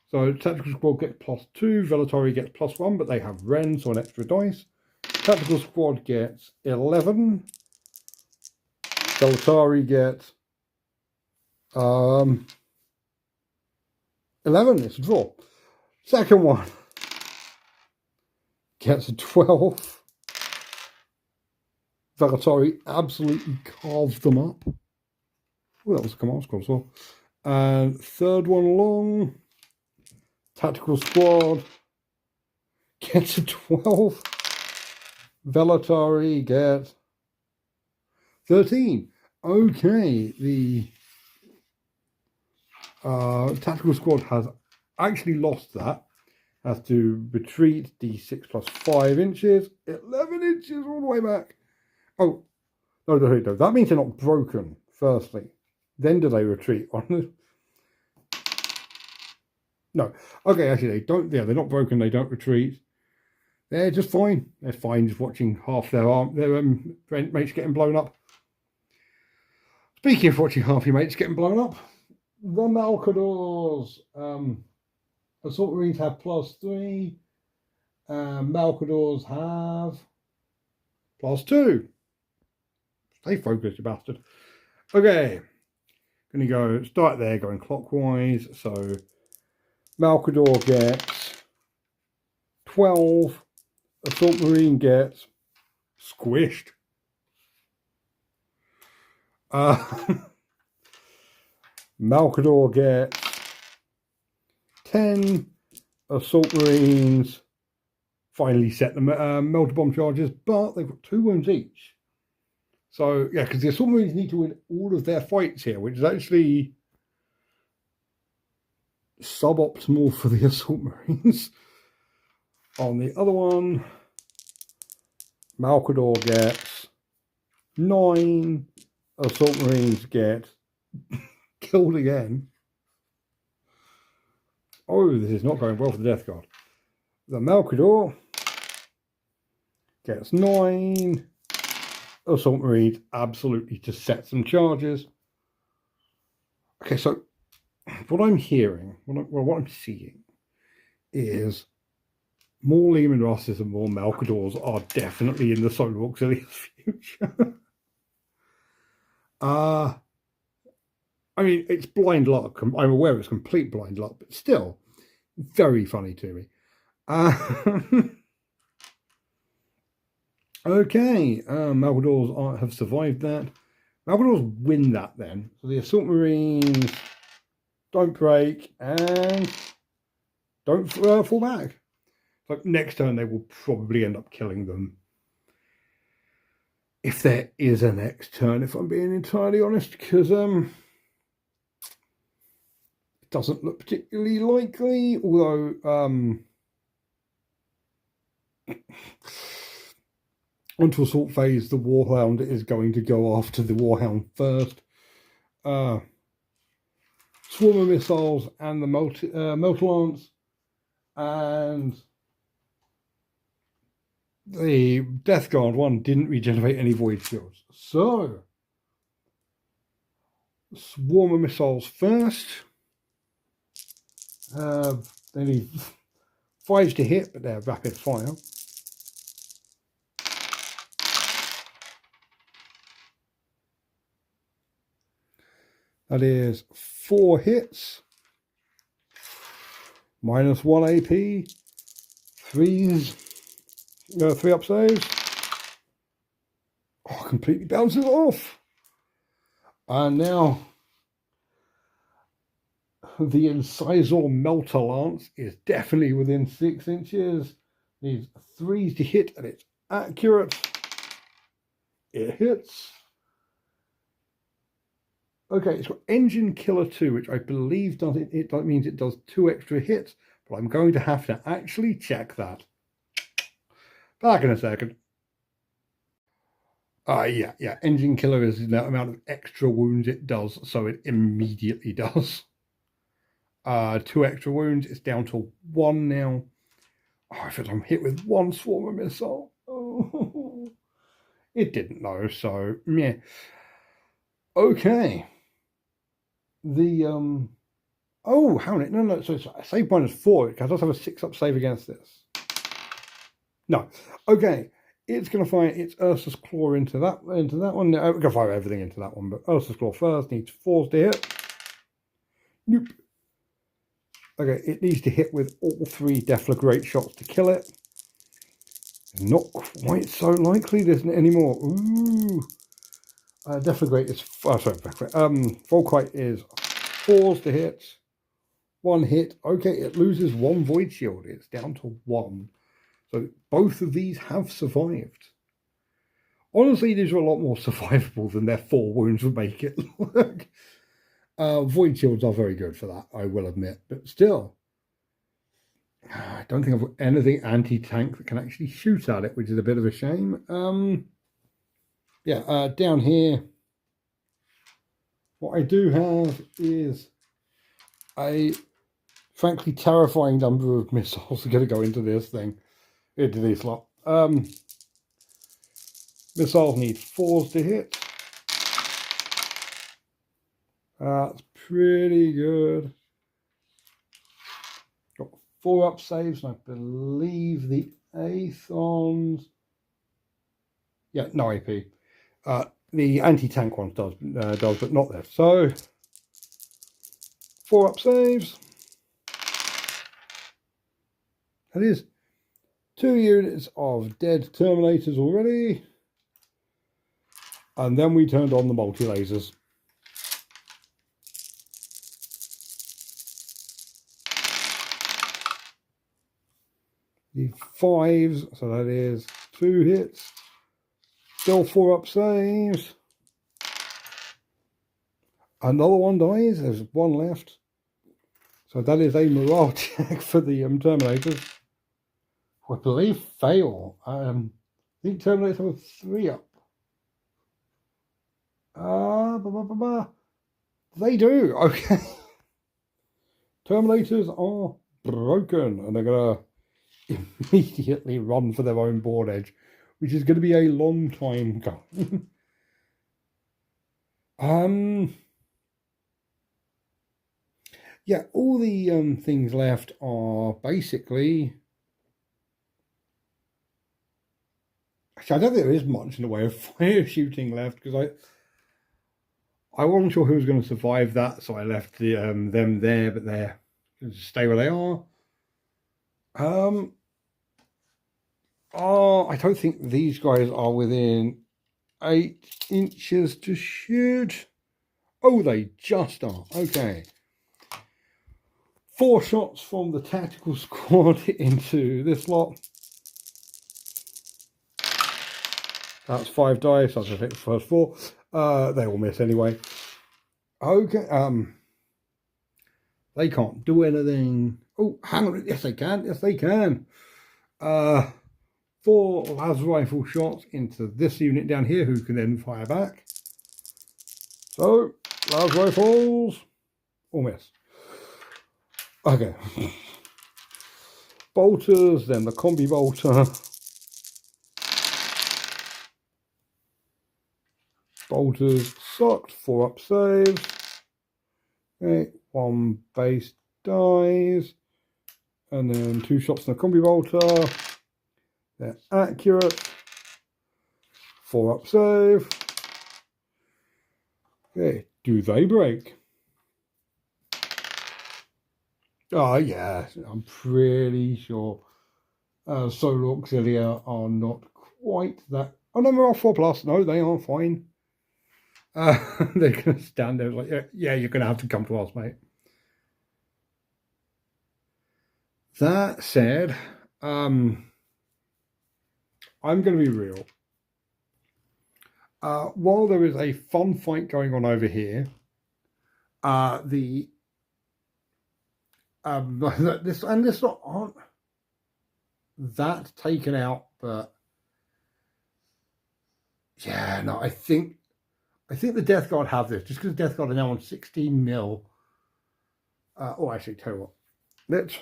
So tactical squad gets +2, Velatari gets +1, but they have Ren, so an extra dice. Tactical squad gets 11. Velatari gets 11. It's a draw. Second one gets a 12. Velatari absolutely carved them up. Oh, that was a command squad as well. And third one along, tactical squad gets a 12. Velatari gets 13. Okay, the tactical squad has actually lost that. Has to retreat d6 plus 5 inches, 11 inches all the way back. Oh, no, that means they're not broken, firstly. Then do they retreat on the... No. Okay, actually, they don't... Yeah, they're not broken, they don't retreat. They're just fine. They're fine just watching half their mates getting blown up. Speaking of watching half your mates getting blown up, the Malcadors... Assault Marines have +3. Malcadors have +2. Stay focused, you bastard. Okay. Going to go, start there, going clockwise. So, Malcador gets 12. Assault Marine gets squished. Malcador gets 10. Assault Marines finally set the melter bomb charges, but they've got 2 wounds each. So, yeah, because the Assault Marines need to win all of their fights here, which is actually suboptimal for the Assault Marines. On the other one, Malcador gets 9. Assault Marines get killed again. Oh, this is not going well for the Death Guard. The Malcador gets 9. Assault Marines absolutely to set some charges. Okay, so what I'm hearing, what I'm seeing is more Leman Russes and more Malcadors are definitely in the Solar Auxilia's future. I mean, it's blind luck. I'm aware it's complete blind luck, but still, very funny to me. Okay, Malcadors have survived that. Malcadors win that then. So the Assault Marines don't break and don't fall back. So next turn they will probably end up killing them. If there is a next turn, if I'm being entirely honest, because it doesn't look particularly likely, although onto assault phase, the Warhound is going to go after the Warhound first. Swarmer missiles and the Melter Lance, and the Death Guard one didn't regenerate any void shields. So, Swarmer missiles first. They need 5 to hit, but they're rapid fire. That is 4 hits, -1 AP, 3 up saves. Oh, completely bounces off. And now the Incisor Melter Lance is definitely within 6 inches. Needs 3s to hit, and it's accurate. It hits. Okay, it's got Engine Killer 2, which I believe does it means it does 2 extra hits, but I'm going to have to actually check that. Back in a second. Yeah. Engine killer is the amount of extra wounds it does, so it immediately does. 2 extra wounds. It's down to 1 now. Oh, if I'm hit with 1 swarm of missile. Oh, it didn't know, so yeah. Okay. The oh, hang on. No. So save minus 4 because I does have a 6-up save against this. No. Okay. It's going to fire its Ursa's Claw into that one. We're going to fire everything into that one, but Ursa's Claw first needs 4s to hit. Nope. Okay, it needs to hit with all 3 Deflagrate shots to kill it. Not quite so likely this anymore. Ooh. Deflagrate is Volkite is 4s to hit. 1 hit. Okay, it loses 1 Void Shield. It's down to 1. So both of these have survived. Honestly, these are a lot more survivable than their 4 wounds would make it look. Void Shields are very good for that, I will admit. But still, I don't think I've got anything anti-tank that can actually shoot at it, which is a bit of a shame. Down here, what I do have is a frankly terrifying number of missiles are going to go into this thing, into this lot. Missiles need 4s to hit. That's pretty good. Got 4-up saves, and I believe the Aethons. Yeah, no AP. The anti-tank one does, but not this. So 4-up saves. That is 2 units of dead Terminators already. And then we turned on the multi-lasers. The 5s, so that is 2 hits. Still 4-up saves. Another one dies. There's 1 left. So that is a morale check for the Terminators. I believe fail. I think Terminators have 3-up. They do. Okay. Terminators are broken, and they're gonna immediately run for their own board edge, which is going to be a long time coming. Yeah, all the things left are basically. Actually, I don't think there is much in the way of fire shooting left because I wasn't sure who was going to survive that, so I left the them there, but they're going to stay where they are. I don't think these guys are within 8 inches to shoot. Oh, they just are. Okay. 4 shots from the tactical squad into this lot. That's 5 dice. I'll just hit the first 4. They will miss anyway. Okay. They can't do anything. Oh, hang on. Yes, they can. Yes, they can. 4 las rifle shots into this unit down here, who can then fire back. So, las rifles. All miss. Okay. Bolters, then the combi bolter. Bolters sucked, 4-up saves. Okay, 1 base dies. And then 2 shots in the combi bolter. They're accurate. 4-up save. Okay, do they break? Oh, yeah, I'm pretty sure Solar Auxilia are not quite that. Oh, no, they're 4+. No, they are fine. They're going to stand there like, yeah, you're going to have to come to us, mate. That said, I'm going to be real. While there is a fun fight going on over here, this not aren't that taken out, but yeah, no, I think the Death Guard have this just because Death Guard are now on 16 mil. Actually, tell you what, let's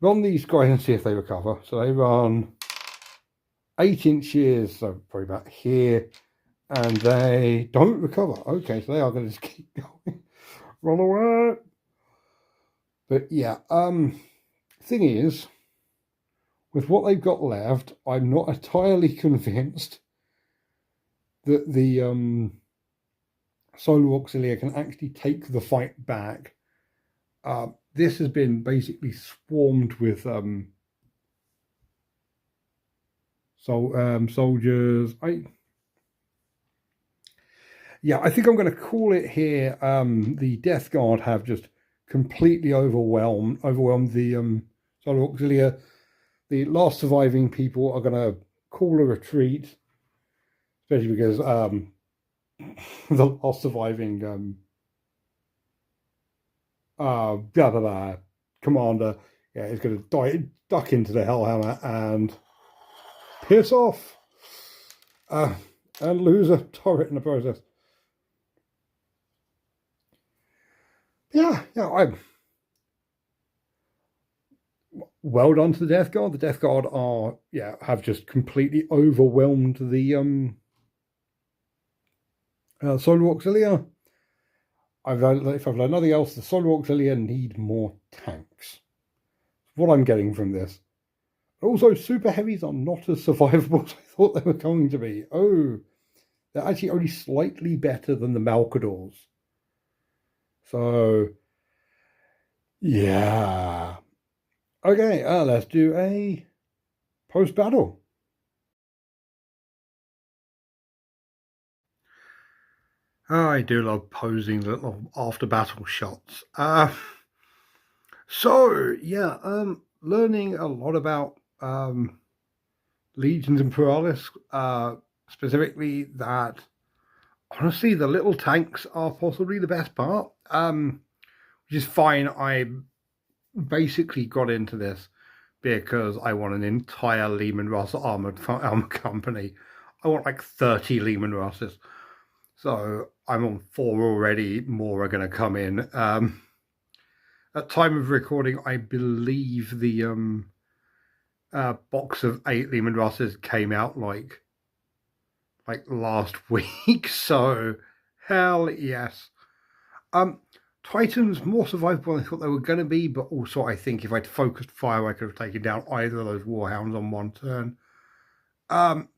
run these guys and see if they recover. So they run 8 inches, so probably about here, and they don't recover. Okay, so they are going to just keep going. Run away. But yeah, thing is, with what they've got left, I'm not entirely convinced that the Solar Auxilia can actually take the fight back. This has been basically swarmed with soldiers. I think I'm going to call it here. The Death Guard have just completely overwhelmed the Solar Auxilia. The last surviving people are going to call a retreat, especially because the last surviving commander is going to duck into the Hellhammer and piss off and lose a turret in the process. I'm well done to the Death Guard. The Death Guard have just completely overwhelmed the Solar Auxilia. If I've learned nothing else, the Solar Auxilia need more tanks. What I'm getting from this. Also, super heavies are not as survivable as I thought they were going to be. Oh, they're actually only slightly better than the Malcadors. So, yeah. Okay, let's do a post-battle. I do love posing little after-battle shots. Learning a lot about Legions Imperialis, specifically that, honestly, the little tanks are possibly the best part, which is fine. I basically got into this because I want an entire Lehman Russ armored company. I want like 30 Lehman Russes. So I'm on 4 already. More are going to come in. At time of recording, I believe the box of 8 Lehman Russes came out like last week. So hell yes. Titans more survivable than I thought they were going to be, but also I think if I'd focused fire, I could have taken down either of those Warhounds on one turn. I'm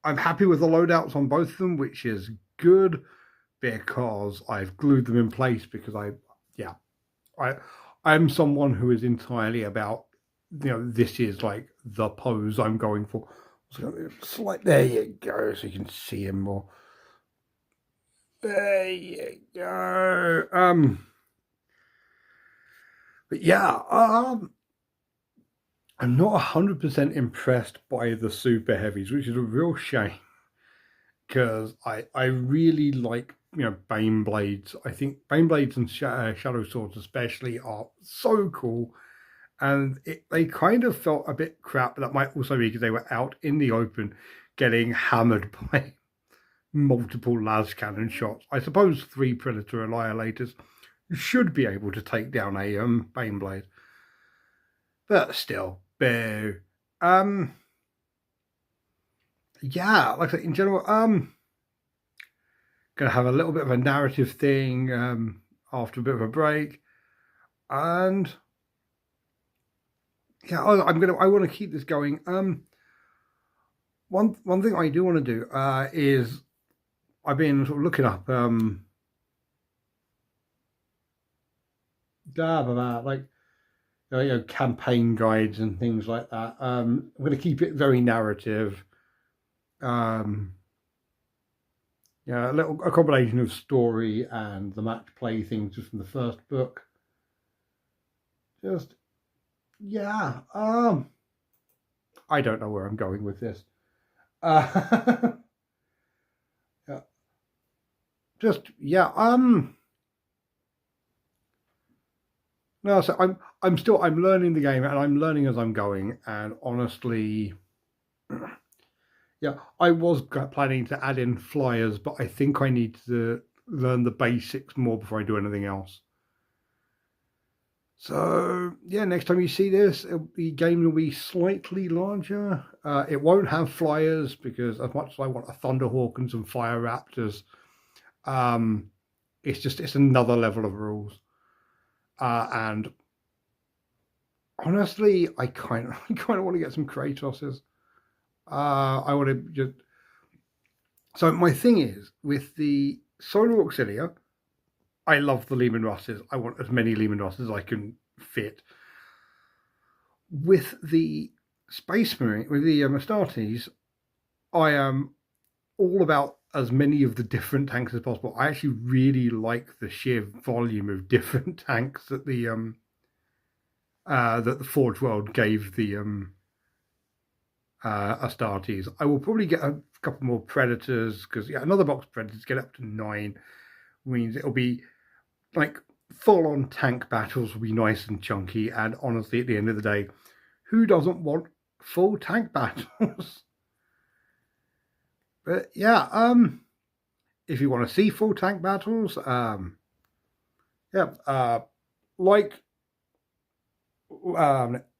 happy with the loadouts on both of them, which is good because I've glued them in place because I'm someone who is entirely about, this is like the pose I'm going for. So there you go, so you can see him more. There you go. But yeah, I'm not 100% impressed by the super heavies, which is a real shame because I really like Bane Blades. I think Bane Blades and Shadow Swords especially are so cool, and they kind of felt a bit crap. But that might also be because they were out in the open, getting hammered by multiple las cannon shots. I suppose 3 Predator Annihilators should be able to take down a Bane Blade, but still, boo. Like I said, in general, gonna have a little bit of a narrative thing after a bit of a break, and I want to keep this going. One thing I do want to do is I've been sort of looking up campaign guides and things like that. I'm going to keep it very narrative. A combination of story and the match play things just from the first book. I don't know where I'm going with this. No, so I'm learning the game and I'm learning as I'm going, and honestly, Yeah, I was planning to add in flyers, but I think I need to learn the basics more before I do anything else. So, yeah, next time you see this, the game will be slightly larger. It won't have flyers because as much as I want a Thunderhawk and some Fire Raptors, it's another level of rules. And honestly, I kind of want to get some Kratoses. I want to just. So my thing is with the Solar Auxilia, I love the Leman Russes. I want as many Leman Russes as I can fit. With the Space Marine, with the Astartes, I am all about as many of the different tanks as possible. I actually really like the sheer volume of different tanks that the Forge World gave the Astartes. I will probably get a couple more Predators because another box of Predators get up to 9 means it'll be like full-on tank battles will be nice and chunky. And honestly, at the end of the day, who doesn't want full tank battles? But yeah, if you want to see full tank battles,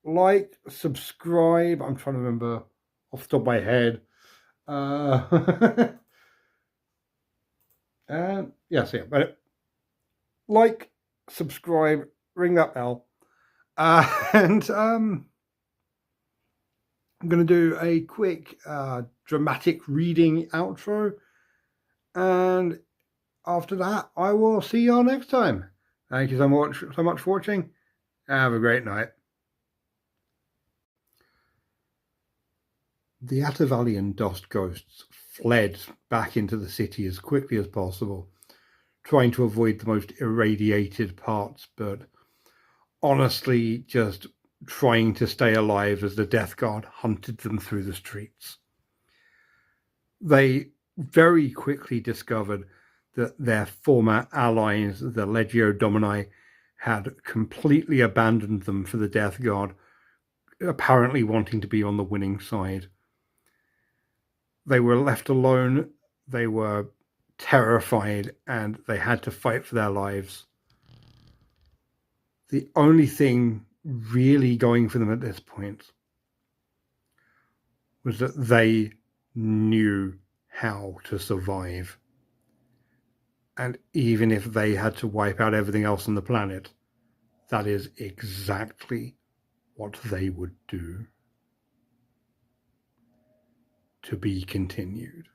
like, subscribe. I'm trying to remember off the top of my head. But like, subscribe, ring that bell, and I'm going to do a quick dramatic reading outro, and after that, I will see you all next time. Thank you so much for watching. Have a great night. The Atavalian Dust Ghosts fled back into the city as quickly as possible, trying to avoid the most irradiated parts, but honestly just trying to stay alive as the Death Guard hunted them through the streets. They very quickly discovered that their former allies, the Legio Domini, had completely abandoned them for the Death Guard, apparently wanting to be on the winning side. They were left alone, they were terrified, and they had to fight for their lives. The only thing really going for them at this point was that they knew how to survive. And even if they had to wipe out everything else on the planet, that is exactly what they would do. To be continued.